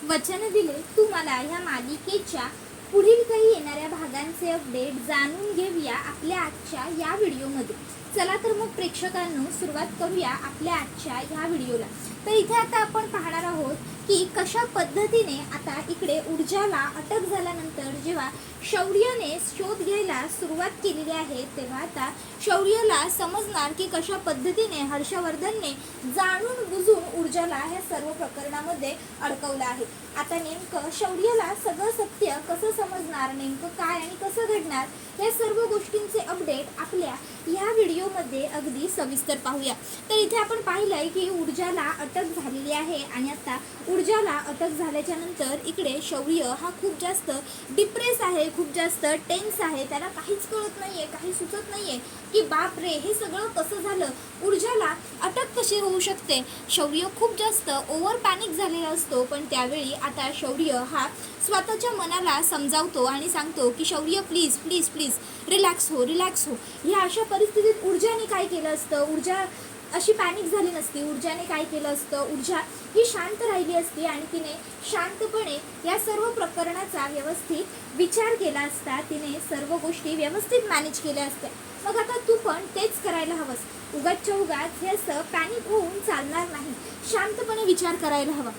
वचन दिले तू मला ह्या मालिकेच्या पुढील काही येणाऱ्या भागांचे अपडेट जाणून घेऊया आपल्या आजच्या या व्हिडिओमध्ये। चला तर मग प्रेक्षकांनो सुरुवात करूया आपल्या आजच्या ह्या व्हिडिओला। तर इथे आता आपण पाहणार आहोत की कशा पद्धतीने आता इकडे ऊर्जाला अटक झाल्यानंतर जेव्हा शौर्यने शोध घ्यायला सुरुवात केलेली आहे तेव्हा आता शौर्यला समजणार की कशा पद्धतीने हर्षवर्धनने जाणून बुजून ऊर्जाला ह्या सर्व प्रकरणामध्ये अडकवलं आहे। आता नेमकं शौर्यला सगळं सत्य कसं समजणार, नेमकं काय आणि कसं घडणार, या सर्व गोष्टींचे अपडेट आपल्या ह्या व्हिडिओमध्ये अगदी सविस्तर पाहूया। तर इथे आपण पाहिलंय की ऊर्जाला अटक झालेली आहे आणि आता ऊर्जाला अटक झाल्याच्या नंतर इकडे शौर्य हा खूप जास्त डिप्रेस आहे, खूप जास्त टेन्स आहे। त्याला काहीच कळत नाहीये, काही सुचत नाहीये की बाप रे हे सगळं कसं झालं, ऊर्जाला अटक कशी होऊ शकते। शौर्य खूप जास्त ओव्हर पॅनिक झालेला असतो, पण त्यावेळी आता शौर्य हा स्वतःच्या मनाला समजावतो आणि सांगतो की शौर्य प्लीज प्लीज प्लीज रिलॅक्स हो, रिलॅक्स हो। ह्या अशा परिस्थितीत ऊर्जाने काय केलं असतं, ऊर्जा अशी पॅनिक झाली नसती। ऊर्जाने काय केलं असतं, ऊर्जा ही शांत राहिली असती आणि तिने शांतपणे या सर्व प्रकरणाचा व्यवस्थित विचार केला असता, तिने सर्व गोष्टी व्यवस्थित मॅनेज केल्या असत्या। मग आता तू पण तेच करायला हवंस। उगाचच्या उगाच हे असं पॅनिक होऊन चालणार नाही, शांतपणे विचार करायला हवा।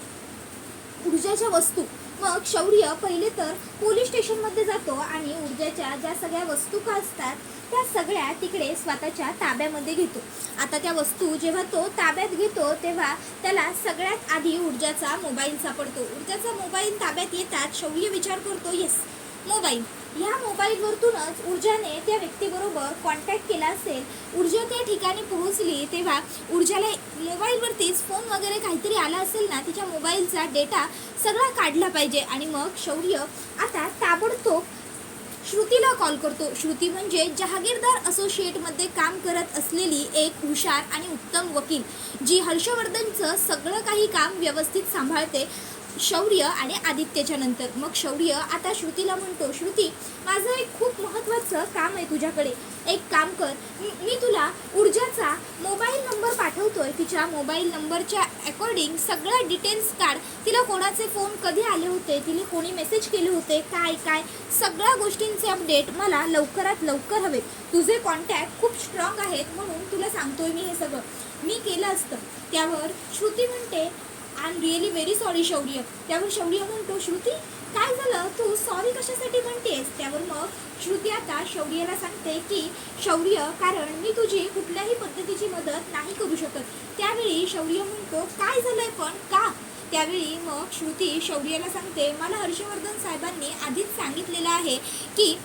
ऊर्जाच्या वस्तू, मग शौर्य पहिले तर पोलीस स्टेशनमध्ये जातो आणि ऊर्जाच्या ज्या सगळ्या वस्तू का असतात त्या सगळ्या तिकडे स्वतःच्या ताब्यामध्ये घेतो। आता त्या वस्तू जेव्हा तो ताब्यात घेतो तेव्हा त्याला सगळ्यात आधी ऊर्जाचा मोबाईल सापडतो। ऊर्जाचा मोबाईल ताब्यात येतात शौर्य विचार करतो, येस मोबाईल, ह्या मोबाईलवरतूनच ऊर्जाने त्या व्यक्तीबरोबर कॉन्टॅक्ट केला असेल। ऊर्जा त्या ठिकाणी पोहोचली तेव्हा ऊर्जाला मोबाईलवरतीच फोन वगैरे काहीतरी आला असेल ना, तिच्या मोबाईलचा डेटा सगळा काढला पाहिजे आणि मग शौर्य आता ताबडतोब श्रुतीला कॉल करतो। श्रुती म्हणजे जहागीरदार असोसिएटमध्ये काम करत असलेली एक हुशार आणि उत्तम वकील, जी हर्षवर्धनचं सगळं काही काम व्यवस्थित सांभाळते शौर्य आणि आदित्यच्या नंतर। मग शौर्य आता श्रुतीला म्हणतो, श्रुती माझं एक खूप महत्त्वाचं काम आहे तुझ्याकडे, एक काम कर, मी तुला ऊर्जाचा मोबाईल नंबर पाठवतोय, तिच्या मोबाईल नंबरच्या अकॉर्डिंग सगळ्या डिटेल्स काढ, तिला कोणाचे फोन कधी आले होते, तिला कोणी मेसेज केले होते, काय काय सगळ्या गोष्टींचे अपडेट मला लवकरात लवकर हवे। तुझे कॉन्टॅक्ट खूप स्ट्रॉंग आहेत म्हणून तुला सांगतोय मी, हे सगळं मी केलं असतं। त्यावर श्रुती म्हणते I am really very sorry शौर्य। त्यावर शौर्य म्हणतो, श्रुती काय झालं, तू सॉरी कशासाठी म्हणतेस। त्यावर मग श्रुती आता शौर्याला सांगते की शौर्य कारण मी तुझी कुठल्याही पद्धतीची मदत नाही करू शकत। त्यावेळी शौर्य म्हणतो काय झालंय पण का। त्यावेळी मग श्रुती शौर्याला सांगते, मला हर्षवर्धन साहेबांनी आधीच सांगितलेलं आहे की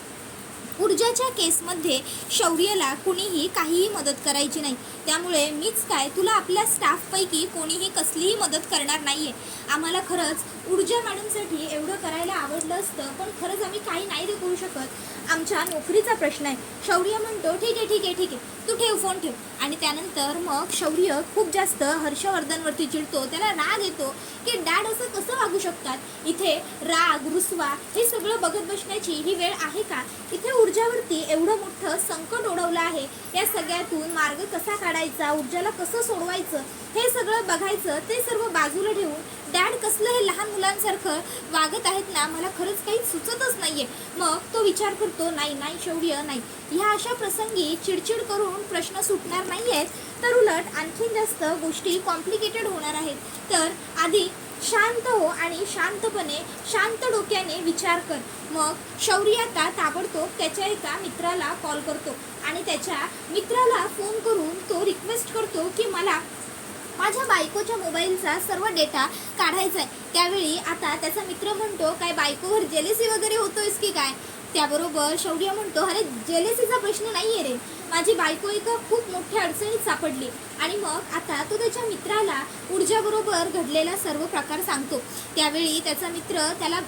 ऊर्जाच्या केसमध्ये शौर्यला कुणीही काहीही मदत करायची नाही, त्यामुळे मीच काय तुला आपल्या स्टाफपैकी कोणीही कसलीही मदत करणार नाहीये। आम्हाला खरंच ऊर्जा मॅडमसाठी एवढं करायला आवडलं असतं, पण खरंच आम्ही काही नाही रे करू शकत, आमच्या नोकरीचा प्रश्न आहे। शौर्य म्हणतो ठीक आहे ठीक आहे ठीक आहे, तू ठेव फोन ठेव। आणि त्यानंतर मग शौर्य खूप जास्त हर्षवर्धनवरती चिडतो, त्याला राग येतो की डॅड असं कसं वागू शकतात, इथे राग रुसवा हे सगळं बघत बसण्याची ही वेळ आहे का। इथे ऊर्जावरती एवढं मोठं संकट ओढवलं आहे, या सगळ्यातून मार्ग कसा काढायचा, ऊर्जाला कसं सोडवायचं हे सगळं बघायचं, ते सर्व बाजूला ठेवून डॅड कसलं हे लहान मुलांसारखं वागत आहेत ना, मला खरंच काही सुचतच नाहीये। मग तो विचार करतो नाही नाही शौर्य नाही, ह्या अशा प्रसंगी चिडचिड करून प्रश्न सुटणार नाहीयेत, तर उलट आणखीन जास्त गोष्टी कॉम्प्लिकेटेड होणार आहेत। तर आधी शांत हो आणि शांतपणे शांत डोक्याने विचार कर। मग शौर्य आता ताबडतोब त्याच्या एका मित्राला कॉल करतो आणि त्याच्या मित्राला फोन करून तो रिक्वेस्ट करतो की मला माझ्या बायकोच्या मोबाईलचा सर्व डेटा काढायचा आहे। त्यावेळी आता त्याचा मित्र म्हणतो काय बायकोवर जेलेसी वगैरे होतोयस की काय। त्याबरोबर शौर्य म्हणतो अरे जेलेसीचा प्रश्न नाही आहे रे, माझी बायको एका खूप मोठ्या अडचणीत सापडली। आणि मग आता तो त्याच्या मित्राला ऊर्जाबरोबर घडलेला सर्व प्रकार सांगतो। त्यावेळी त्याचा मित्र त्याला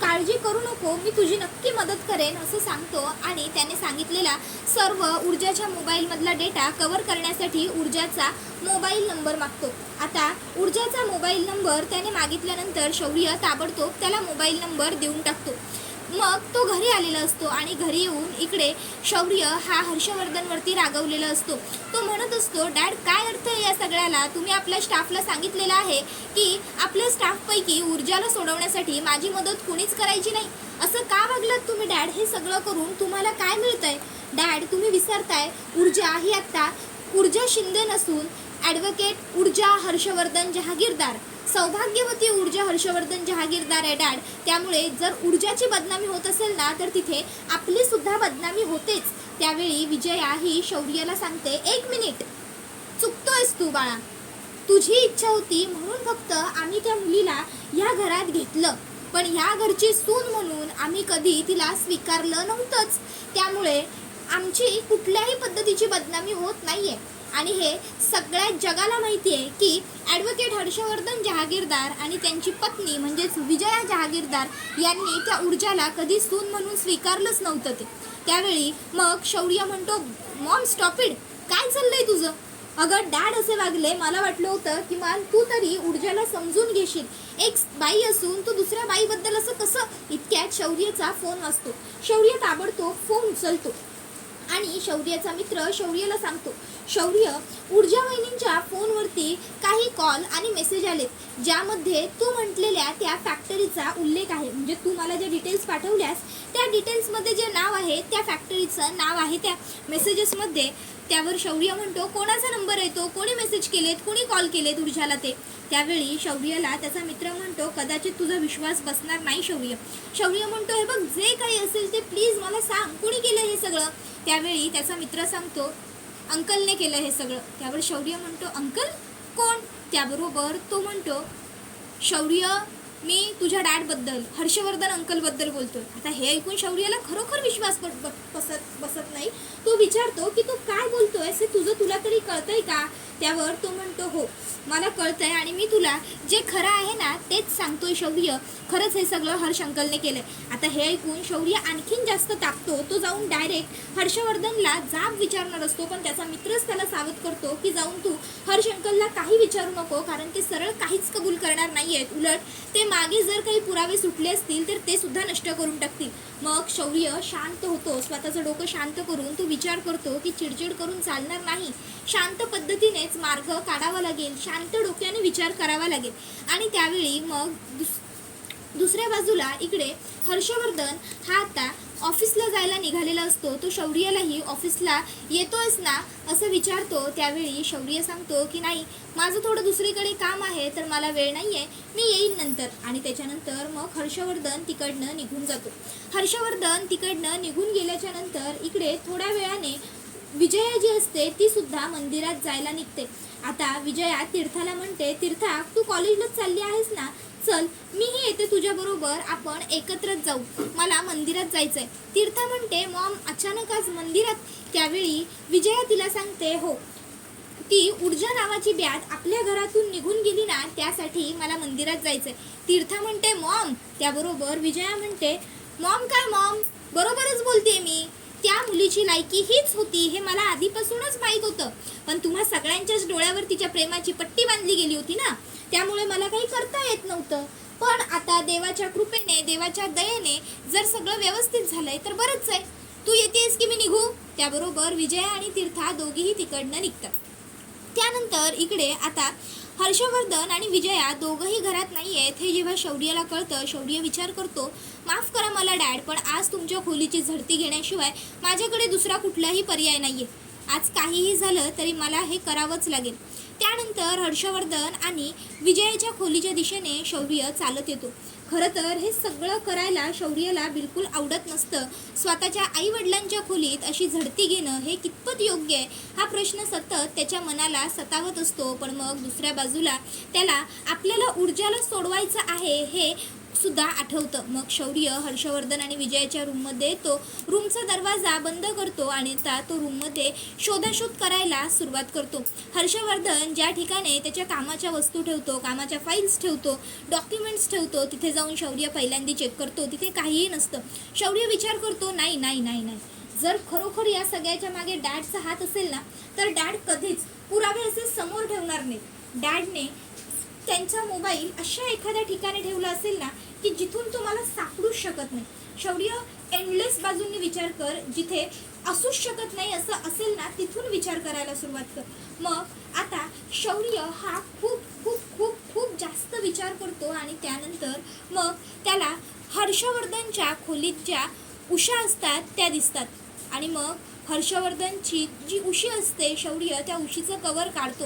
काळजी करू नको, मी तुझी नक्की मदत करेन असं सांगतो आणि त्याने सांगितलेला सर्व ऊर्जाच्या मोबाईलमधला डेटा कव्हर करण्यासाठी ऊर्जाचा मोबाईल नंबर मागतो। आता ऊर्जाचा मोबाईल नंबर त्याने मागितल्यानंतर शौर्य ताबडतोब त्याला मोबाईल नंबर देऊन टाकतो। मग तो घरी आलेला असतो आणि घरी येऊन इकडे शौर्य हा हर्षवर्धनवरती रागवलेला असतो. तो म्हणत असतो, डॅड काय अर्थ आहे या सगळ्याला? तुम्ही आपल्या स्टाफला सांगितलेलं आहे की आपल्या स्टाफपैकी ऊर्जाला सोडवण्यासाठी माझी मदत कुणीच करायची नाही. असं का वागलात तुम्ही डॅड? हे सगळं करून तुम्हाला काय मिळतंय? डॅड तुम्ही विसरताय, ऊर्जा ही आत्ता ऊर्जा शिंदे नसून ॲडव्होकेट ऊर्जा हर्षवर्धन जहागीरदार, सौभाग्यवती ऊर्जा हर्षवर्धन जहागीरदार आहे डॅड. त्यामुळे जर ऊर्जाची बदनामी होत असेल ना तर तिथे आपली सुद्धा बदनामी होतेच. त्यावेळी विजया ही शौर्यला सांगते, 1 मिनिट, चुकतोयस तू बाळा. तुझी इच्छा होती म्हणून फक्त आम्ही त्या मुलीला या घरात घेतलं, पण ह्या घरची सून म्हणून आम्ही कधी तिला स्वीकारलं नव्हतंच. त्यामुळे आमची कुठल्याही पद्धतीची बदनामी होत नाहीये आणि हे सगळ्या जगाला माहिती आहे की ॲडव्होकेट हर्षवर्धन जहागीरदार आणि त्यांची पत्नी म्हणजेच विजया जहागीरदार यांनी त्या ऊर्जाला कधी सून म्हणून स्वीकारलंच नव्हतं ते. त्यावेळी मग शौर्य म्हणतो, मॉम स्टॉप इट, काय चाललंय तुझं? अगं डॅड असे वागले, मला वाटलं होतं की मान तू तरी ऊर्जाला समजून घेशील. एक बाई असून तू दुसऱ्या बाईबद्दल असं कसं? इतक्यात शौर्यचा फोन वाजतो. शौर्य ताबडतोब फोन उचलतो आणि शौर्याचा मित्र शौर्यला सांगतो, शौर्य ऊर्जा वहिनींच्या फोनवरती काही कॉल आणि मेसेज आलेत ज्यामध्ये तू म्हटलेल्या त्या फॅक्टरीचा उल्लेख आहे. म्हणजे तू मला ज्या डिटेल्स पाठवल्यास त्या डिटेल्समध्ये जे नाव आहे त्या फॅक्टरीचं नाव आहे त्या मेसेजेसमध्ये. त्यावर शौर्य म्हणतो, कोणाचा नंबर आहे तो? कोणी मेसेज केलेत? कोणी कॉल केलेत ऊर्जाला ते? त्यावेळी शौर्यला त्याचा मित्र म्हणतो, कदाचित तुझा विश्वास बसणार नाही शौर्य. शौर्य म्हणतो, हे बघ जे काही असेल ते प्लीज मला सांग, कोणी केलं हे सगळं? त्यावेळी त्याचा मित्र सांगतो, अंकलने केलं हे सगळं. त्यावर शौर्य म्हणतो, अंकल कोण? त्याबरोबर तो म्हणतो, शौर्य मी तुझ्या डॅडबद्दल हर्षवर्धन अंकलबद्दल बोलतोय. आता हे ऐकून शौर्याला खरोखर विश्वास बसत नाही. तो विचारतो की तू काय बोलतोयस, हे तुला तरी कळतंय का? त्यावर तो म्हणतो, हो मला कळतंय आणि मी तुला जे खरं आहे ना तेच सांगतोय शौर्य. खरंच हे सगळं हर्ष अंकलने केलंय. आता हे ऐकून शौर्य आणखीन जास्त तापतो. तो जाऊन डायरेक्ट हर्षवर्धनला जाब विचारणार असतो, पण त्याचा मित्रच त्याला सावध करतो की जाऊन तू हर्ष अंकलला काही विचारू नको, कारण ते सरळ काहीच कबूल करणार नाहीयेत. उलट ते मागे जर काही पुरावे सुटले असतील तर ते सुद्धा नष्ट करून टाकतील. मग शौर्य शांत होतो. स्वतःचं डोकं शांत करून तो विचार करतो की चिडचिड करून चालणार नाही, शांत पद्धतीनेच मार्ग काढावा लागेल, शांत डोक्याने विचार करावा लागेल. आणि त्यावेळी मग दुसऱ्या बाजूला इकडे हर्षवर्धन हा आता ऑफिसला जायला निघालेला असतो. तो शौर्यालाही ऑफिसला येतोयस ना असं विचारतो. त्यावेळी शौर्य सांगतो की नाही, माझं थोडं दुसरीकडे काम आहे तर मला वेळ नाही आहे, मी येईन नंतर. आणि त्याच्यानंतर मग हर्षवर्धन तिकडनं निघून जातो. हर्षवर्धन तिकडनं निघून गेल्याच्या नंतर इकडे थोड्या वेळाने विजया जी असते ती सुद्धा मंदिरात जायला निघते. आता विजया तीर्थाला म्हणते, तीर्था तू कॉलेजलाच चालली आहेस ना, चल मीही येते तुझ्याबरोबर, आपण एकत्रच जाऊ, मला मंदिरात जायचंय. तीर्था म्हणते, मॉम अचानक आज मंदिरात? त्यावेळी विजया तिला सांगते, हो ती ऊर्जा नावाची बॅट आपल्या घरातून निघून गेली ना त्यासाठी मला मंदिरात जायचंय. तीर्था म्हणते, मॉम. त्याबरोबर विजया म्हणते, मॉम काय मॉम, बरोबरच बोलते मी, त्या मुलीची लायकी हीच होती हे मला आधीपासूनच माहीत होतं, पण तुम्हा सगळ्यांच्याच डोळ्यावर तिच्या प्रेमाची पट्टी बांधली गेली होती ना, त्यामुळे मला काही करता येत नव्हतं. पण आता देवाच्या कृपेने, देवाच्या दयेने जर सगळं व्यवस्थित झालंय तर बरंच आहे. तू येतेस की मी निघू? त्याबरोबर विजया आणि तीर्था दोघीही तिकडनं निघतात. त्यानंतर इकडे आता हर्षवर्धन आणि विजया दोघंही घरात नाही आहेत. हे जेव्हा शौर्याला कळतं, शौर्य विचार करतो, माफ करा मला डॅड, पण आज तुमच्या खोलीची झडती घेण्याशिवाय माझ्याकडे दुसरा कुठलाही पर्याय नाहीये. आज काहीही झालं तरी मला हे करावंच लागेल. त्यानंतर हर्षवर्धन आणि विजयाच्या खोलीच्या दिशेने शौर्य चालत येतो. खरं तर हे सगळं करायला शौर्याला बिलकुल आवडत नसतं. स्वतःच्या आईवडिलांच्या खोलीत अशी झडती घेणं हे कितपत योग्य आहे हा प्रश्न सतत त्याच्या मनाला सतावत असतो. पण मग दुसऱ्या बाजूला त्याला आपल्याला ऊर्जाला सोडवायचं आहे हे सुद्धा आठवतं. मग शौर्य हर्षवर्धन आणि विजयाच्या रूममध्ये येतो. रूमचा दरवाजा बंद करतो आणि तो रूममध्ये शोधाशोध करायला सुरुवात करतो. हर्षवर्धन ज्या ठिकाणी त्याच्या कामाच्या वस्तू ठेवतो, कामाच्या फाईल्स ठेवतो, डॉक्युमेंट्स ठेवतो, तिथे जाऊन शौर्य पहिल्यांदा चेक करतो. तिथे काहीही नसतं. शौर्य विचार करतो, नाही नाही नाही नाही, जर खरोखर या सगळ्याच्या मागे डॅडचा हात असेल ना तर डॅड कधीच पुरावे असे समोर ठेवणार नाही. डॅडने त्यांचा मोबाईल अशा एखाद्या ठिकाणी ठेवला असेल ना की जिथून तो मला सापडूच शकत नाही. शौर्य एंडलेस बाजूंनी विचार कर, जिथे असूच शकत नाही असं असेल ना तिथून विचार करायला सुरुवात कर. मग आता शौर्य हा खूप खूप खूप खूप जास्त विचार करतो आणि त्यानंतर मग त्याला हर्षवर्धनच्या खोलीत ज्या उषा असतात त्या दिसतात आणि मग हर्षवर्धनची जी उशी असते, शौर्य त्या उशीचं कवर काढतो,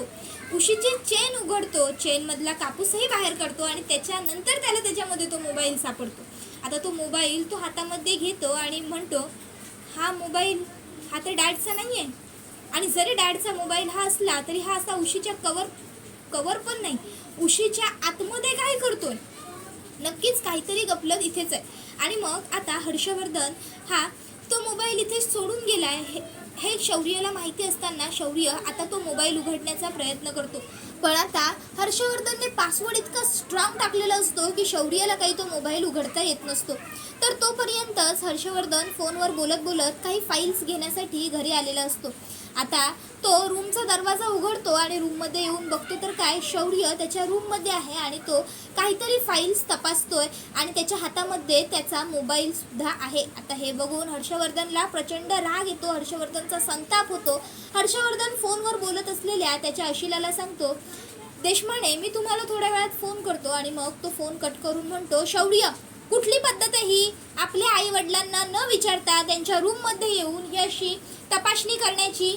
उशीची चेन उघडतो, चेनमधला कापूसही बाहेर काढतो आणि त्याच्यानंतर त्याला त्याच्यामध्ये तो मोबाईल सापडतो. आता तो मोबाईल तो हातामध्ये घेतो आणि म्हणतो, हा मोबाईल हा तर डॅडचा नाही आहे. आणि जरी डॅडचा मोबाईल हा असला तरी हा असा उशीच्या कवर पण नाही, उशीच्या आतमध्ये काय करतोय, नक्कीच काहीतरी गफलत इथेच आहे. आणि मग आता हर्षवर्धन हा तो मोबाईल इथे सोडून गेलाय हे शौर्यला माहिती असताना शौर्य आता तो मोबाईल उघडण्याचा प्रयत्न करतो. पण आता हर्षवर्धनने पासवर्ड इतका स्ट्रॉंग टाकलेला असतो की शौर्याला काही तो मोबाईल उघडता येत नसतो. तर तोपर्यंतच हर्षवर्धन फोनवर बोलत बोलत काही फाईल्स घेण्यासाठी घरी आलेला असतो. आता तो रूमचा दरवाजा उघडतो आणि रूममध्ये येऊन बघतो तर काय, शौर्य त्याच्या रूममध्ये आहे आणि तो काहीतरी फाईल्स तपासतोय आणि त्याच्या हातामध्ये त्याचा मोबाईल सुद्धा आहे. आता हे बघून हर्षवर्धनला प्रचंड राग येतो, हर्षवर्धनचा संताप होतो. हर्षवर्धन फोनवर बोलत असलेल्या त्याच्या अशिलाला सांगतो, देशमाने मी तुम्हाला थोड्या वेळात फोन करतो. आणि मग तो फोन कट करून म्हणतो, शौर्य कुठली पद्धत आहे ही, आपल्या आई वडिलांना न विचारता त्यांच्या रूममध्ये येऊन ही अशी तपासणी करण्याची,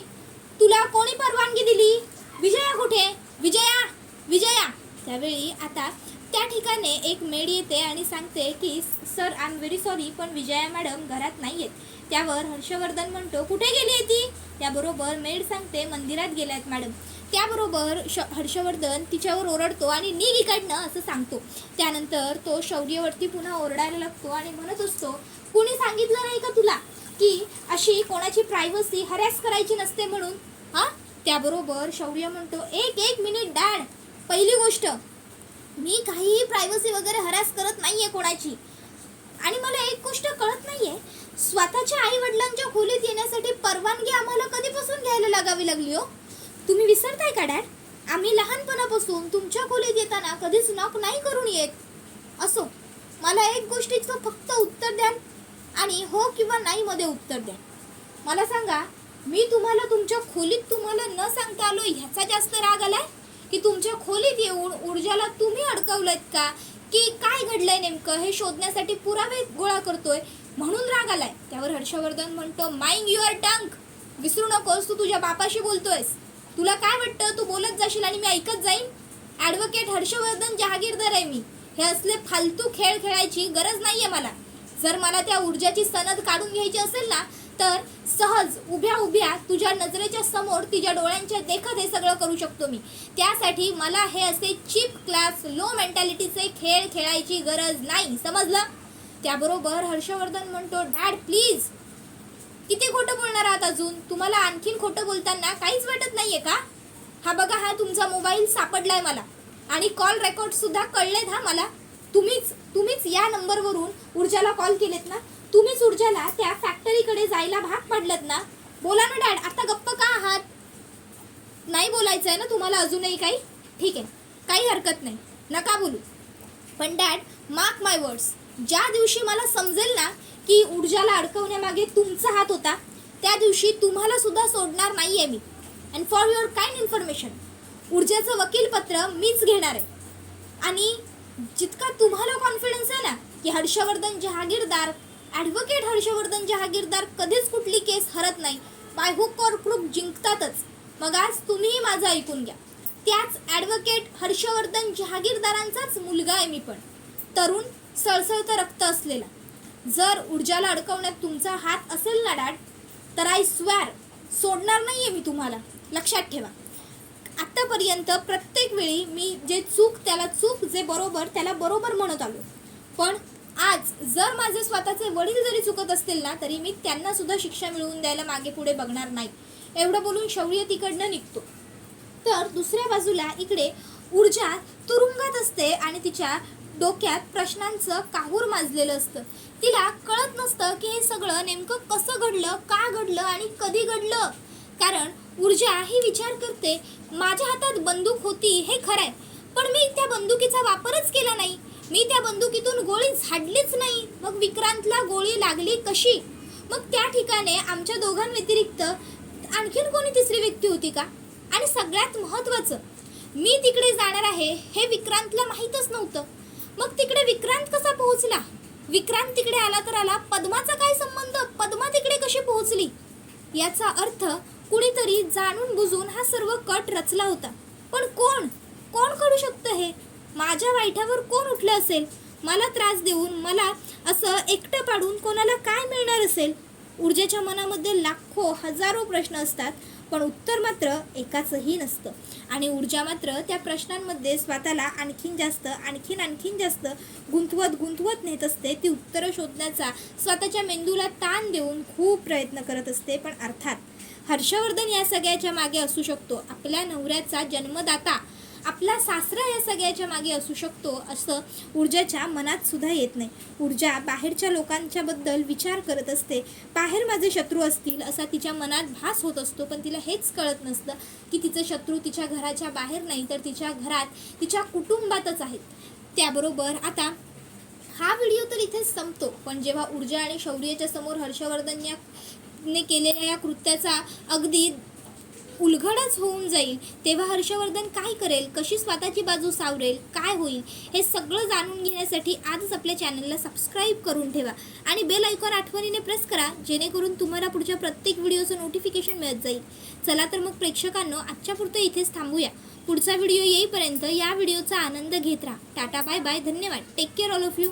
तुला कोणी परवानगी दिली? विजया कुठे? विजया विजया. त्यावेळी आता त्या ठिकाणी एक मेड येते आणि सांगते की sir I am very sorry पण विजया मॅडम घरात नाही आहेत. त्यावर हर्षवर्धन म्हणतो, कुठे गेली आहे ती? त्याबरोबर मेड सांगते, मंदिरात गेल्यात मॅडम. त्याबरोबर हर्षवर्धन तिच्यावर ओरडतो आणि निघ इकडनं असं सांगतो. त्यानंतर तो शौर्यवरती पुन्हा ओरडायला लागतो आणि म्हणत असतो, कुणी सांगितलं नाही का तुला की अशी कोणाची प्रायव्हसी हरॅस करायची नसते म्हणून? हां. त्याबरोबर शौर्य म्हणतो, एक मिनिट डॅड, पहिली गोष्ट मी काहीही प्रायव्हसी वगैरे हरॅस करत नाही आहे कोणाची. आणि मला एक गोष्ट कळत नाही आहे, स्वतःच्या आई वडिलांच्या खोलीत येण्यासाठी परवानगी आम्हाला कधीपासून घ्यायला लागावी लागली हो? तुम्ही विसरताय का डॅड? आम्ही लहानपणापासून तुमच्या खोलीत येताना कधीच नॉक नाही करून येत. असो, मला एक गोष्टीचं फक्त उत्तर द्या आणि हो किंवा नाही मध्ये उत्तर द्या. मला सांगा, मी तुम्हाला तुमच्या खोलीत तुम्हाला न सांगता आलो ह्याचा जास्त राग आलाय की तुमच्या खोलीत येऊन ऊर्जाला तुम्ही अडकवलंत का, की काय घडलंय नेमकं हे शोधण्यासाठी पुरावे गोळा करतोय म्हणून राग आलाय? त्यावर हर्षवर्धन म्हणतो, माइंड युअर टंग, विसरू नकोस तू तुझ्या बापाशी बोलतोयस. तुला काय वाटतं तू बोलत जाशील आणि मी ऐकत जाईन? ॲडव्होकेट हर्षवर्धन जहागीरदार आहे मी. हे असले फालतू खेळ खेळायची गरज नाहीये मला. जर मला त्या ऊर्जाची सनद काढून घ्यायची असेल ना तर सहज उभ्या उभ्या तुझ्या नजरेच्या समोर तिच्या डोळ्यांच्या देखत हे सगळं करू शकतो मी. त्यासाठी मला हे असे चीप क्लास लो मेंटॅलिटीचे खेळ खेळायची गरज नाही, समजलं? त्याबरोबर हर्षवर्धन म्हणतो, डॅड प्लीज, किती खोटं बोलणार आहात अजून? तुम्हाला आणखीन खोटं बोलताना काहीच वाटत नाहीये का? हा बघा, हा तुमचा मोबाईल सापडलाय मला आणि कॉल रेकॉर्ड सुद्धा कळलेत. हा मला तुम्हीच या नंबरवरून ऊर्जाला कॉल केलेत ना? तुम्हीच ऊर्जाला त्या फॅक्टरीकडे जायला भाग पाडलत ना? बोला ना डॅड, आता गप्प का आहात? नाही बोलायचं आहे ना तुम्हाला अजूनही काही? ठीक आहे, काही हरकत नाही, नका बोलू. पण डॅड, मार्क माय वर्ड्स, ज्या दिवशी मला समजेल ना की ऊर्जाला अडकवण्यामागे तुमचा हात होता, त्या दिवशी तुम्हाला सुद्धा सोडणार नाहीये मी. And for your kind information, ऊर्जाचं वकीलपत्र मीच घेणार आहे. आणि जितका तुम्हाला कॉन्फिडन्स आहे ना की हर्षवर्धन जहागीरदार, ॲडव्होकेट हर्षवर्धन जहागीरदार कधीच कुठली केस हरत नाही, बाय हुक और क्रूक जिंकतातच. मग आज तुम्हीही माझं ऐकून घ्या. त्याच ॲडव्होकेट हर्षवर्धन जहागीरदारांचाच मुलगा आहे मी पण, तरुण, सळसळतं रक्त असलेला. जर ऊर्जाला अडकवण्यात तुमचा हात असेल ना डॅड, तर आय स्वेअर सोडणार नाहीये मी तुम्हाला, लक्षात ठेवा. आत्तापर्यंत प्रत्येक वेळी मी जे चूक त्याला चूक, जे बरोबर त्याला बरोबर म्हणत आलो. पण आज जर माझे स्वतःचे वडील जरी चुकत असतील ना तरी मी त्यांना सुद्धा शिक्षा मिळवून द्यायला मागे पुढे बघणार नाही. एवढं बोलून शौर्य तिकडनं निघतो. तर दुसऱ्या बाजूला इकडे ऊर्जा तुरुंगात असते आणि तिच्या डोक्यात प्रश्नांचं काहूर माजलेलं असतं. तिला कळत नसतं की हे सगळं नेमकं कसं घडलं, का घडलं आणि कधी घडलं. कारण ऊर्जा ही विचार करते, माझ्या हातात बंदूक होती हे खरंय, पण मी त्या बंदुकीचा वापरच केला नाही. मी त्या बंदुकीतून गोळी झाडलीच नाही. मग विक्रांतला गोळी लागली कशी? मग त्या ठिकाणी आमच्या दोघांव्यतिरिक्त आणखीन कोणी तिसरी व्यक्ती होती का? आणि सगळ्यात महत्त्वाचं, मी तिकडे जाणार आहे हे विक्रांतला माहीतच नव्हतं. मग तिकडे विक्रांत कसा पोहोचला? विक्रांत तिकडे आला तर आला, पद्माचा काय संबंध? पद्मा तिकडे कशी पोहोचली? याचा अर्थ कुणीतरी जाणून बुजून हा सर्व कट रचला होता. पण कोण कोण करू शकतं हे? माझ्या वाईटावर कोण उठलं असेल? मला त्रास देऊन, मला असं एकटं पाडून कोणाला काय मिळणार असेल? ऊर्जेच्या मनामध्ये लाखो हजारो प्रश्न असतात, पण उत्तर मात्र एकाचंही नसतं. आणि ऊर्जा मात्र त्या प्रश्नांमध्ये स्वतःला आणखीन जास्त गुंतवत नेत असते. ती उत्तरं शोधण्याचा स्वतःच्या मेंदूला ताण देऊन खूप प्रयत्न करत असते. पण अर्थात हर्षवर्धन या सगळ्याच्या मागे असू शकतो. आपल्या नवऱ्याचा जन्मदाता, आपला सासरा या सगळ्याच्या मागे असू शकतो, असं ऊर्जाच्या मनात सुद्धा येत नाही. ऊर्जा बाहेरच्या लोकांच्या बद्दल विचार करत असते. बाहेर माझे शत्रू असतील असा तिच्या मनात भास होत असतो. पण तिला हेच कळत नसतं की तिचे शत्रू तिच्या घराच्या बाहेर नाही, तर तिच्या घरात, तिच्या कुटुंबातच आहेत. त्याबरोबर आता हा व्हिडिओ तर इथेच संपतो. पण जेव्हा ऊर्जा आणि शौर्याच्या समोर हर्षवर्धन ने केलेल्या या कृत्याचा अगदी उलगडच होऊन जाईल, तेव्हा हर्षवर्धन काय करेल, कशी स्वतःची बाजू सावरेल, काय होईल, हे सगळं जाणून घेण्यासाठी आजच आपल्या चॅनलला सबस्क्राईब करून ठेवा आणि बेल आयकॉन आठवणीने प्रेस करा, जेणेकरून तुम्हाला पुढच्या प्रत्येक व्हिडिओचं नोटिफिकेशन मिळत जाईल. चला तर मग प्रेक्षकांनो, आजच्या पुरतं इथेच थांबूया. पुढचा व्हिडिओ येईपर्यंत या व्हिडिओचा आनंद घेत राहा. टाटा, बाय बाय, धन्यवाद. Take care all of you.